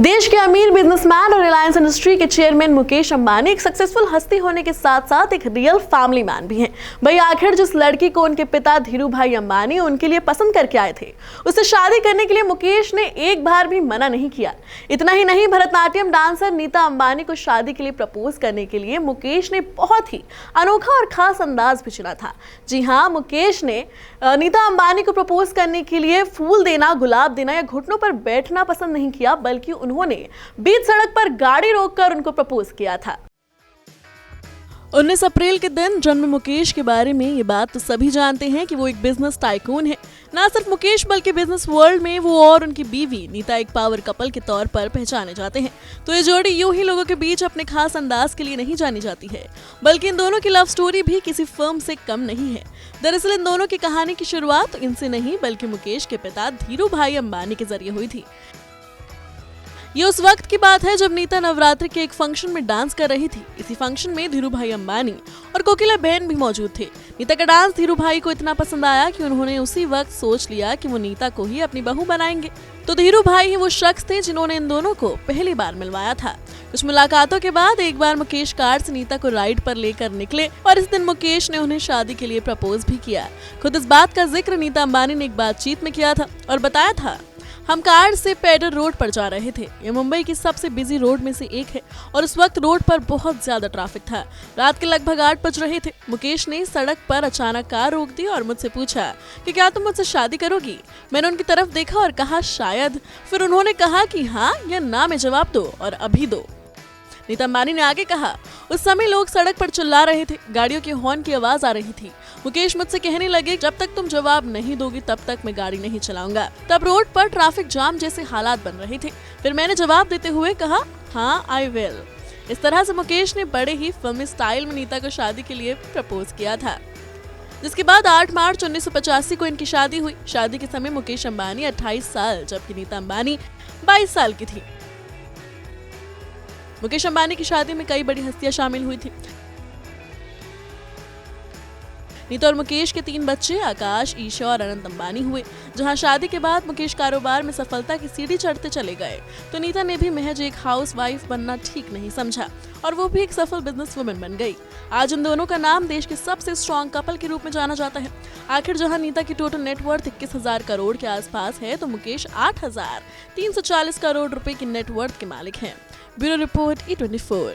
देश के अमीर बिजनेसमैन और रिलायंस इंडस्ट्री के चेयरमैन मुकेश अंबानी एक सक्सेसफुल हस्ती होने के साथ साथ एक रियल फैमिली मैन भी हैं। भाई आखिर जिस लड़की को उनके पिता धीरू भाई अंबानी उनके लिए पसंद करके आए थे, उससे शादी करने के लिए मुकेश ने एक बार भी मना नहीं किया। इतना ही नहीं, भरतनाट्यम डांसर नीता अंबानी को शादी के लिए प्रपोज करने के लिए मुकेश ने बहुत ही अनोखा और खास अंदाज भी चुना था। जी हाँ, मुकेश ने नीता अंबानी को प्रपोज करने के लिए फूल देना, गुलाब देना या घुटनों पर बैठना पसंद नहीं किया, बल्कि उन्होंने बीच सड़क पर गाड़ी रोककर उनको प्रपोज किया था। 19 अप्रैल के दिन जन्म मुकेश के बारे में ये बात तो सभी जानते हैं कि वो एक बिजनेस टाइकून है। ना सिर्फ मुकेश बल्कि बिजनेस वर्ल्ड में वो और उनकी बीवी नीता एक पावर कपल के तौर पर पहचाने जाते हैं। तो ये जोड़ी यूं ही लोगों के बीच अपने खास अंदाज के लिए नहीं जानी जाती है, बल्कि इन दोनों की लव स्टोरी भी किसी फिल्म से कम नहीं है। दरअसल इन दोनों की कहानी की शुरुआत इनसे नहीं बल्कि मुकेश के पिता धीरू भाई अंबानी के जरिए हुई थी। ये उस वक्त की बात है जब नीता नवरात्रि के एक फंक्शन में डांस कर रही थी। इसी फंक्शन में धीरू भाई अंबानी और कोकिला बहन भी मौजूद थे। नीता का डांस धीरू भाई को इतना पसंद आया कि उन्होंने उसी वक्त सोच लिया कि वो नीता को ही अपनी बहू बनाएंगे। तो धीरू भाई ही वो शख्स थे जिन्होंने इन दोनों को पहली बार मिलवाया था। कुछ मुलाकातों के बाद एक बार मुकेश कार से नीता को राइड पर लेकर निकले और इस दिन मुकेश ने उन्हें शादी के लिए प्रपोज भी किया। खुद इस बात का जिक्र नीता अंबानी ने एक बातचीत में किया था और बताया था, हम कार से पेडर रोड पर जा रहे थे। ये मुंबई की सबसे बिजी रोड में से एक है और उस वक्त रोड पर बहुत ज्यादा ट्रैफिक था। रात के लगभग 8 बज रहे थे। मुकेश ने सड़क पर अचानक कार रोक दी और मुझसे पूछा कि क्या तुम मुझसे शादी करोगी। मैंने उनकी तरफ देखा और कहा शायद। फिर उन्होंने कहा कि हाँ या ना में जवाब दो और अभी दो। नीता अंबानी ने आगे कहा, उस समय लोग सड़क पर चिल्ला रहे थे, गाड़ियों के हॉर्न की आवाज आ रही थी। मुकेश मुझसे कहने लगे, जब तक तुम जवाब नहीं दोगी तब तक मैं गाड़ी नहीं चलाऊंगा। तब रोड पर ट्रैफिक जाम जैसे हालात बन रहे थे। फिर मैंने जवाब देते हुए कहा, हाँ आई विल। इस तरह से मुकेश ने बड़े ही फिल्मी स्टाइल में नीता को शादी के लिए प्रपोज किया था, जिसके बाद 8 मार्च 1985 को इनकी शादी हुई। शादी के समय मुकेश अंबानी 28 साल जबकि नीता अंबानी 22 साल की थी। मुकेश अंबानी की शादी में कई बड़ी हस्तियां शामिल हुई थी। नीता और मुकेश के 3 बच्चे आकाश, ईशा और अनंत अंबानी हुए। जहां शादी के बाद मुकेश कारोबार में सफलता की सीढ़ी चढ़ते चले गए, तो नीता ने भी महज एक हाउस वाइफ बनना ठीक नहीं समझा और वो भी एक सफल बिजनेस वुमन बन गई। आज इन दोनों का नाम देश के सबसे स्ट्रॉन्ग कपल के रूप में जाना जाता है। आखिर जहां नीता की टोटल नेटवर्थ 21,000 करोड़ के आसपास है, तो मुकेश 8,340 करोड़ रुपए की नेटवर्थ के मालिक हैं। Bureau report E24।